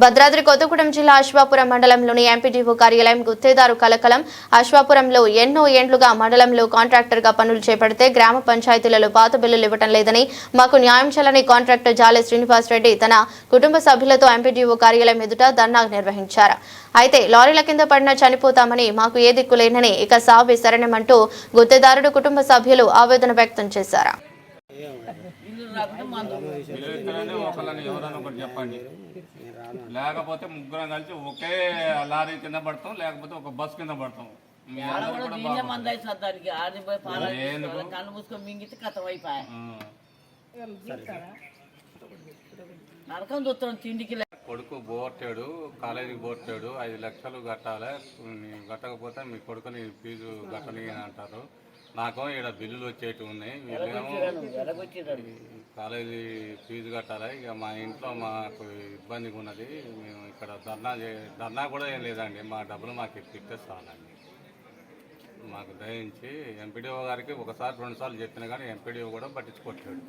భద్రాద్రి కొత్తగూడెం జిల్లా అశ్వాపురం మండలంలోని ఎంపీడీఓ కార్యాలయం గుత్తేదారు కలకలం. అశ్వాపురంలో ఎన్నో ఏండ్లుగా మండలంలో కాంట్రాక్టర్గా పనులు చేపడితే గ్రామ పంచాయతీలలో పాత బిల్లులు ఇవ్వడం లేదని, మాకు న్యాయం చేయాలని కాంట్రాక్టర్ జాలే శ్రీనివాస్ రెడ్డి తన కుటుంబ సభ్యులతో ఎంపీడీఓ కార్యాలయం ఎదుట ధర్నా నిర్వహించారు. అయితే లారీల కింద పడినా చనిపోతామని, మాకు ఏ దిక్కు లేనని, ఇక సావే శరణమంటూ గుత్తేదారుడు కుటుంబ సభ్యులు ఆవేదన వ్యక్తం చేశారు. లేకపోతే ముగ్గురం కలిసి ఒకే లారీ కింద పడతాం, లేకపోతే ఒక బస్ కింద పడతాం. కొడుకు పోగొట్టాడు, కాలేజీకి పోగొట్టాడు, 5 లక్షలు కట్టాలి, కట్టకపోతే మీ కొడుకుని ఫీజు కట్టని అని అంటారు. నాకు ఇక్కడ బిల్లులు వచ్చేవి ఉన్నాయి, వీళ్ళేమో కాలేజీ ఫీజు కట్టాలి. ఇక మా ఇంట్లో మాకు ఇబ్బందిగా ఉన్నది. మేము ఇక్కడ ధర్నా కూడా ఏం లేదండి, మా డబ్బులు మాకు ఇప్పిస్తే చాలండి. మాకు దయించి ఎంపీడీఓ గారికి 1-2 సార్లు చెప్పినా కానీ ఎంపీడీఓ కూడా పట్టించుకోవట్లేడు.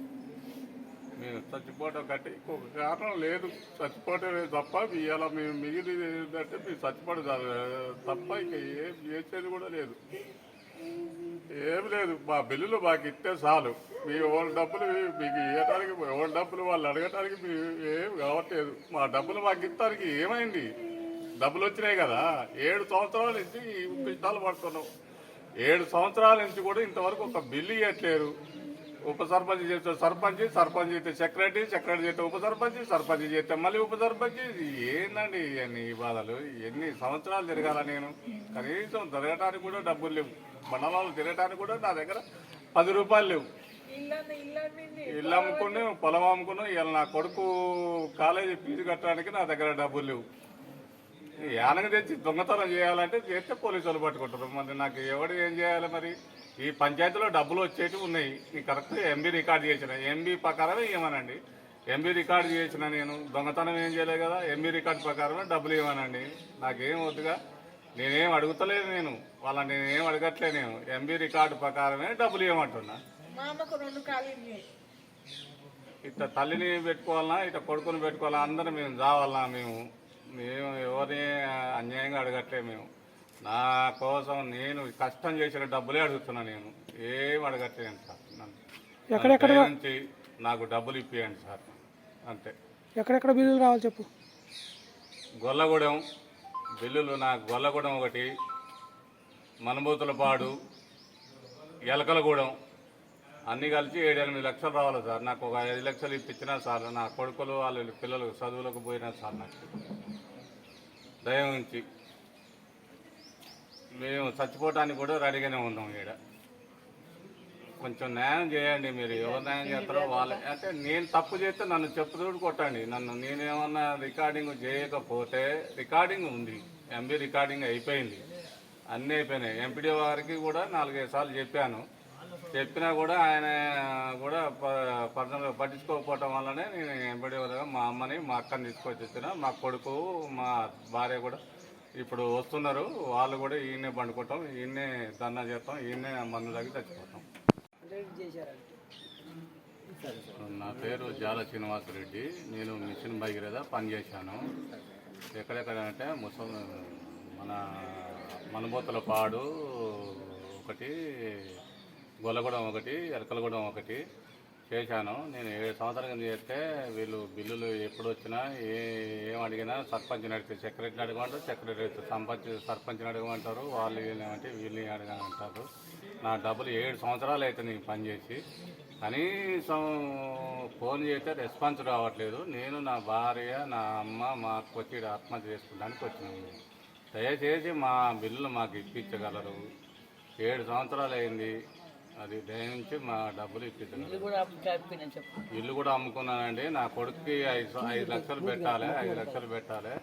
మేము చచ్చిపోవటం కట్టి ఇంకొక కారణం లేదు, చచ్చిపోవటమే తప్ప ఇవాళ మేము మిగిలి ఏంటంటే మేము చచ్చిపోవడం తప్ప ఇక ఏం చేసేది కూడా లేదు, ఏమి లేదు. మా బిల్లులు మాకు ఇస్తే చాలు. మీ ఓన్ డబ్బులు మీకు ఇవ్వటానికి, ఓన్ డబ్బులు వాళ్ళు అడగటానికి ఏం కావట్లేదు. మా డబ్బులు మాకు ఇస్తానికి ఏమైంది? డబ్బులు వచ్చినాయి కదా, 7 సంవత్సరాల నుంచి పిష్టాలు పడుతున్నాం. 7 సంవత్సరాల నుంచి కూడా ఇంతవరకు ఒక బిల్లు ఇవ్వట్లేరు. ఉప సర్పంచ్ చేస్తే సర్పంచ్, సర్పంచ్ చేస్తే సెక్రటరీ, సెక్రటరీ చేస్తే ఉప సర్పంచ్, సర్పంచ్ చేస్తే మళ్ళీ ఉప సర్పంచ్. ఏందండి ఇవన్నీ బాధలు? ఎన్ని సంవత్సరాలు తిరగాల నేను? కనీసం తిరగటానికి కూడా డబ్బులు లేవు. మండలాలు తిరగటానికి కూడా నా దగ్గర 10 రూపాయలు లేవు. ఇల్లు అమ్ముకుని, పొలం అమ్ముకుని, ఇవాళ నా కొడుకు కాలేజీ ఫీజు కట్టడానికి నా దగ్గర డబ్బులు లేవు. యానకు తెచ్చి దొంగతనం చేయాలంటే చేస్తే పోలీసులు పట్టుకుంటారు. మరి నాకు ఎవడు ఏం చేయాలి? మరి ఈ పంచాయతీలో డబ్బులు వచ్చేవి ఉన్నాయి, ఈ కరెక్ట్ ఎంబీ రికార్డు చేసిన, ఎంబీ ప్రకారమే ఇవ్వమనండి. ఎంబీ రికార్డు చేసిన నేను దొంగతనం ఏం చేయలేదు కదా, ఎంబీ రికార్డు ప్రకారమే డబ్బులు ఇవ్వమనండి. నాకేం వద్దుగా, నేనేం అడుగుతలేదు, నేను వాళ్ళని నేనేం అడగట్లే. నేను ఎంబీ రికార్డు ప్రకారమే డబ్బులు ఇవ్వమంటున్నా. ఇట్లా తల్లిని పెట్టుకోవాలన్నా, ఇట్లా కొడుకుని పెట్టుకోవాలా, అందరం మేము చావాలన్నా? మేము ఎవరిని అన్యాయంగా అడగట్లే. మేము నా కోసం నేను కష్టం చేసిన డబ్బులే అడుగుతున్నా, నేను ఏం అడగట్లేదు సార్. నన్ను నుంచి నాకు డబ్బులు ఇప్పియండి సార్, అంతే. ఎక్కడెక్కడ బిల్లులు రావాలి చెప్పు. గొల్లగూడెం బిల్లులు, నాకు గొల్లగూడెం ఒకటి, మనబూతులపాడు, ఎలకలగూడెం అన్నీ కలిసి 7-8 లక్షలు రావాలి సార్. నాకు ఒక 5 లక్షలు ఇప్పించినా సార్, నా కొడుకులు వాళ్ళ పిల్లలు చదువులకు పోయినా సార్. నాకు దయం ఉంచి మేము చచ్చిపోవటానికి కూడా రెడీగానే ఉన్నాం. ఇక్కడ కొంచెం న్యాయం చేయండి. మీరు ఎవరు న్యాయం చేస్తారో వాళ్ళు. అంటే నేను తప్పు చేస్తే నన్ను చెప్పుతోడు కొట్టండి. నేనేమన్నా రికార్డింగ్ చేయకపోతే, రికార్డింగ్ ఉంది, ఎంబీ రికార్డింగ్ అయిపోయింది, అన్నీ అయిపోయినాయి. ఎంపీడీఓ గారికి కూడా 4-5 సార్లు చెప్పాను. చెప్పినా కూడా ఆయన కూడా పర్సనల్గా పట్టించుకోకపోవటం వల్లనే నేను ఎంపీడీఓ దగ్గర మా అమ్మని, మా అక్కని తీసుకొచ్చి వచ్చిన. మా కొడుకు, మా భార్య కూడా ఇప్పుడు వస్తున్నారు. వాళ్ళు కూడా ఈయనే పండుకుంటాం, ఈయనే ధర్నా చేస్తాం, ఈయనే మందు తగ్గి చచ్చిపోతాం. నా పేరు జాల శ్రీనివాస్ రెడ్డి. నేను మిషన్ భగీరథ పనిచేశాను. ఎక్కడెక్కడంటే మన మనబోతులపాడు ఒకటి, గొల్లగూడెం ఒకటి, ఎలకలగూడెం ఒకటి చేశాను. నేను 7 సంవత్సరాల కింద చేస్తే వీళ్ళు బిల్లులు ఎప్పుడు వచ్చినా ఏం అడిగినా సర్పంచ్ని అడిగితే సెక్రటరీని అడగమంటారు, సెక్రటరీ సర్పంచ్ని అడగమంటారు, వాళ్ళు ఏమంటే వీళ్ళని అడగమంటారు. నా డబ్బులు 7 సంవత్సరాలు అయితే నేను పనిచేసి కనీసం ఫోన్ చేస్తే రెస్పాన్స్ రావట్లేదు. నేను, నా భార్య, నా అమ్మ మాకు వచ్చి ఆత్మహత్య చేసుకోవడానికి వచ్చినాము. దయచేసి మా బిల్లులు మాకు ఇప్పించగలరు. 7 సంవత్సరాలు అయింది, అది దయించి మా డబ్బులు ఇప్పించగలరు. ఇల్లు కూడా అమ్ముకున్నానండి. నా కొడుక్కి 5 లక్షలు పెట్టాలి, 5 లక్షలు పెట్టాలి.